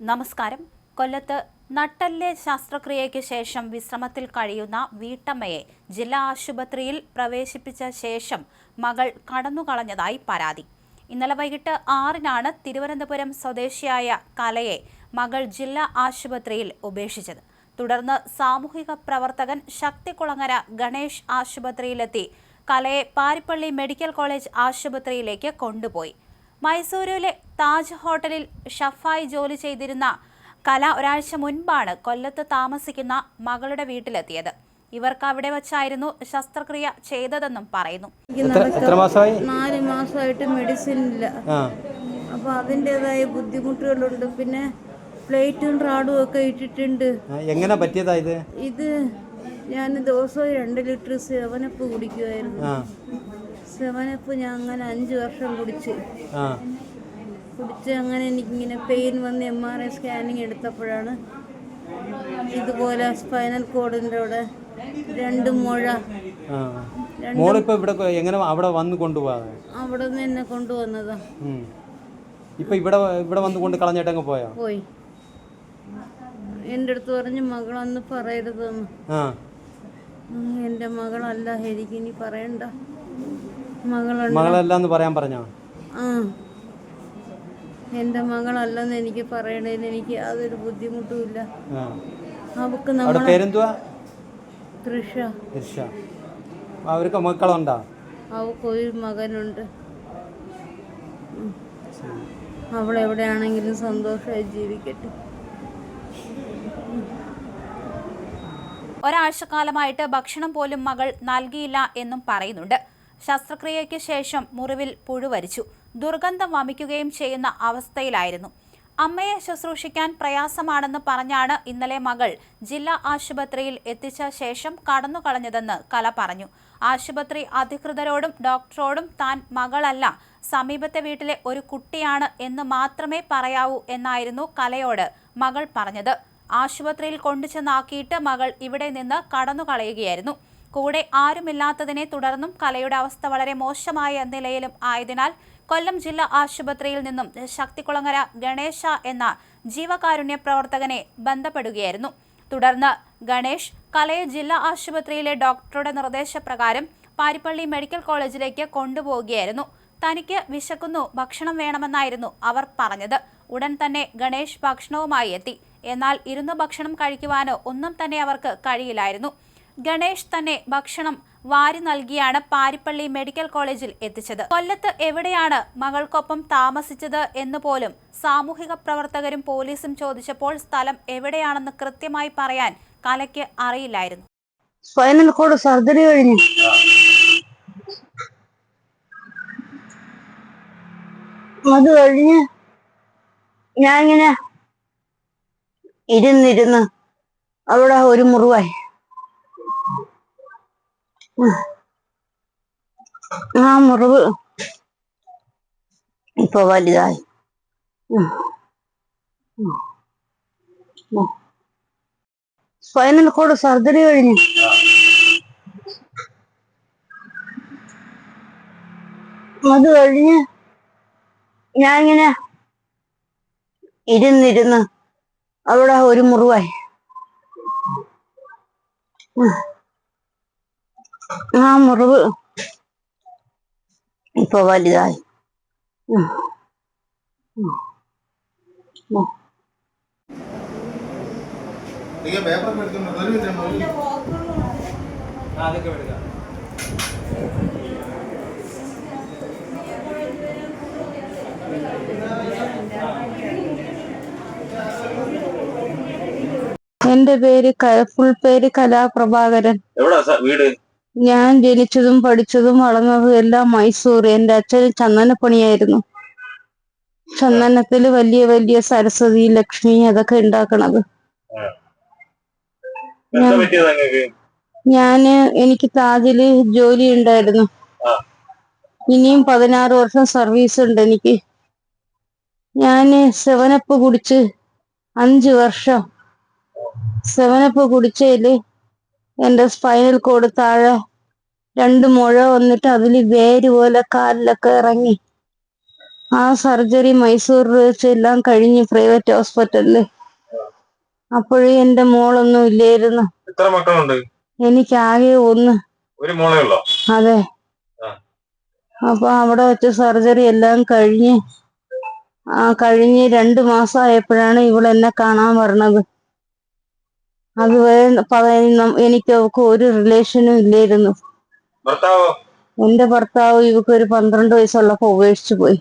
നമസ്കാരം. കൊല്ലത്ത് നട്ടെല്ല് ശസ്ത്രക്രിയയ്ക്ക് ശേഷം വിശ്രമത്തിൽ കഴിയുന്ന വീട്ടമ്മയെ ജില്ലാ ആശുപത്രിയിൽ പ്രവേശിപ്പിച്ച ശേഷം മകൾ കടന്നുകളഞ്ഞതായി പരാതി. ഇന്നലെ വൈകിട്ട് 6-നാണ് തിരുവനന്തപുരം സ്വദേശിയായ കലയെ മകൾ ജില്ലാ ആശുപത്രിയിൽ ഉപേക്ഷിച്ചത്. തുടർന്ന് സാമൂഹിക പ്രവർത്തകൻ ശക്തികുളങ്ങര ഗണേഷ് ആശുപത്രിയിലെത്തി കലയെ പാരിപ്പള്ളി മെഡിക്കൽ കോളേജ് ആശുപത്രിയിലേക്ക് കൊണ്ടുപോയി. മൈസൂരിലെ താജ് ഹോട്ടലിൽ ഷെഫായി ജോലി ചെയ്തിരുന്ന കല ഒരാഴ്ച മുൻപാണ് കൊല്ലത്ത് താമസിക്കുന്ന മകളുടെ വീട്ടിലെത്തിയത്. ഇവർക്ക് അവിടെ വച്ചായിരുന്നു ശസ്ത്രക്രിയ ചെയ്തതെന്നും പറയുന്നു. 4 മാസമായിട്ട് മെഡിസിൻ ഇല്ല. അപ്പൊ അതിൻ്റെതായ ബുദ്ധിമുട്ടുകളുണ്ട്. പിന്നെ പ്ലേറ്റും റാഡും ഒക്കെ ഇട്ടിട്ടുണ്ട്. എങ്ങനെ പറ്റിയതാ ഇത്? ഞാൻ ദിവസവും 2 ലിറ്റർ സെവനപ്പ് കുടിക്കുമായിരുന്നു. സെവനപ്പ് ഞാൻ അങ്ങനെ 5 വർഷം കുടിച്ച് അങ്ങനെ എനിക്കിങ്ങനെ പെയിൻ വന്ന് MRI സ്കാനിങ് എടുത്തപ്പോഴാണ് ഇതുപോലെ സ്പൈനൽ കോഡിൻ്റെ അവിടെ 2 മുഴ. അവിടെ നിന്ന് എന്നെ കൊണ്ടുവന്നതാ. പോയി എൻ്റെ അടുത്ത് പറഞ്ഞു മകളൊന്ന് പറയരുതെന്ന്. എൻ്റെ മകളല്ല, എനിക്ക് ഇനി പറയണ്ട. മകളല്ലെന്ന് പറയാൻ പറഞ്ഞോ? എൻ്റെ മകളല്ലെന്ന് എനിക്ക് പറയണേന് എനിക്ക് യാതൊരു ബുദ്ധിമുട്ടുമില്ല. അവക്ക് തൃഷ. അവർക്ക് മക്കളുണ്ടോ? അവക്കൊരു മകനുണ്ട്. അവളെവിടെയാണെങ്കിലും സന്തോഷമായി ജീവിക്കട്ടെ. ഒരാഴ്ചക്കാലമായിട്ട് ഭക്ഷണം പോലും മകൾ നൽകിയില്ല എന്നും പറയുന്നുണ്ട്. ശസ്ത്രക്രിയയ്ക്ക് ശേഷം മുറിവിൽ പുഴുവരിച്ചു, ദുർഗന്ധം വമിക്കുകയും ചെയ്യുന്ന അവസ്ഥയിലായിരുന്നു. അമ്മയെ ശുശ്രൂഷിക്കാൻ പ്രയാസമാണെന്ന് പറഞ്ഞാണ് ഇന്നലെ മകൾ ജില്ലാ ആശുപത്രിയിൽ എത്തിച്ച ശേഷം കടന്നുകളഞ്ഞതെന്ന് കല പറഞ്ഞു. ആശുപത്രി അധികൃതരോടും ഡോക്ടറോടും താൻ മകളല്ല, സമീപത്തെ വീട്ടിലെ ഒരു കുട്ടിയാണ് എന്ന് മാത്രമേ പറയാവൂ എന്നായിരുന്നു കലയോട് മകൾ പറഞ്ഞത്. ആശുപത്രിയിൽ കൊണ്ടുചെന്നാക്കിയിട്ട് മകൾ ഇവിടെ നിന്ന് കടന്നുകളയുകയായിരുന്നു. കൂടെ ആരുമില്ലാത്തതിനെ തുടർന്നും കലയുടെ അവസ്ഥ വളരെ മോശമായ നിലയിലും ആയതിനാൽ കൊല്ലം ജില്ലാ ആശുപത്രിയിൽ നിന്നും ശക്തികുളങ്ങര ഗണേശ എന്ന ജീവകാരുണ്യ പ്രവർത്തകനെ ബന്ധപ്പെടുകയായിരുന്നു. തുടർന്ന് ഗണേഷ് കലയെ ജില്ലാ ആശുപത്രിയിലെ ഡോക്ടറുടെ നിർദ്ദേശപ്രകാരം പാരിപ്പള്ളി മെഡിക്കൽ കോളേജിലേക്ക് കൊണ്ടുപോവുകയായിരുന്നു. തനിക്ക് വിശക്കുന്നു, ഭക്ഷണം വേണമെന്നായിരുന്നു അവർ പറഞ്ഞത്. ഉടൻ തന്നെ ഗണേഷ് ഭക്ഷണവുമായി എത്തി. എന്നാൽ ഇരുന്ന് ഭക്ഷണം കഴിക്കുവാനോ ഒന്നും തന്നെ അവർക്ക് കഴിയില്ലായിരുന്നു. ഗണേഷ് തന്നെ ഭക്ഷണം വാരി നൽകിയാണ് പാരിപ്പള്ളി മെഡിക്കൽ കോളേജിൽ എത്തിച്ചത്. കൊല്ലത്ത് എവിടെയാണ് മകൾക്കൊപ്പം താമസിച്ചത് എന്ന് പോലും സാമൂഹിക പ്രവർത്തകരും പോലീസും ചോദിച്ചപ്പോൾ സ്ഥലം എവിടെയാണെന്ന് കൃത്യമായി പറയാൻ കലയ്ക്ക് അറിയില്ലായിരുന്നു. സ്പൈനൽ കോഡ് സർജറി കഴിഞ്ഞു. അത് കഴിഞ്ഞ് ഞാൻ ഇങ്ങനെ ഇരുന്നിരുന്ന് അവിടെ ഒരു മുറിവായി. ആ മുറിവ് ഇപ്പൊ വലുതായി. സ്പൈനൽ കോഡ് സർജറി കഴിഞ്ഞു. അത് കഴിഞ്ഞ് ഞാൻ ഇങ്ങനെ ഇരുന്നിരുന്ന് അവിടെ ഒരു മുറിവായി. ആ മുറിവ് ഇപ്പൊ വലുതായി. എന്റെ പേര് ഫുൾ പേര് കലാപ്രഭാകരൻ. ഞാൻ ജനിച്ചതും പഠിച്ചതും വളർന്നതും എല്ലാം മൈസൂർ. എന്റെ അച്ഛൻ ചന്ദനപ്പണിയായിരുന്നു. ചന്ദനത്തില് വലിയ വലിയ സരസ്വതി, ലക്ഷ്മി അതൊക്കെ ഉണ്ടാക്കണത്. എനിക്ക് താജില് ജോലി ഉണ്ടായിരുന്നു. ഇനിയും 16 വർഷം സർവീസ് ഉണ്ട് എനിക്ക്. ഞാന് സെവനപ്പ് കുടിച്ച് 5 വർഷം സെവനപ്പ് കുടിച്ചതില് എന്റെ സ്പൈനൽ കോഡ് താഴെ 2 മുഴ വന്നിട്ട് അതില് വേര് പോലെ കാലിലൊക്കെ ഇറങ്ങി. ആ സർജറി മൈസൂരിൽ വെച്ച് എല്ലാം കഴിഞ്ഞ് പ്രൈവറ്റ് ഹോസ്പിറ്റലില്. അപ്പോഴേ എന്റെ മോളൊന്നും ഇല്ലായിരുന്നു. എത്ര മക്കളുണ്ട്? എനിക്കാകെ ഒന്ന്. ഒരു മോളേ ഉള്ളോ? അതെ. അപ്പൊ അവിടെ വെച്ച് സർജറി എല്ലാം കഴിഞ്ഞ് 2 മാസമായപ്പോഴാണ് ഇവളെന്നെ കാണാൻ പറഞ്ഞത്. അതുവരെ എനിക്ക് അവൾക്ക് ഒരു റിലേഷനും ഇല്ലായിരുന്നു. ഭർത്താവോ? എന്റെ ഭർത്താവ് ഇവക്ക് ഒരു 12 വയസ്സുള്ളപ്പോ ഉപേക്ഷിച്ചു പോയി.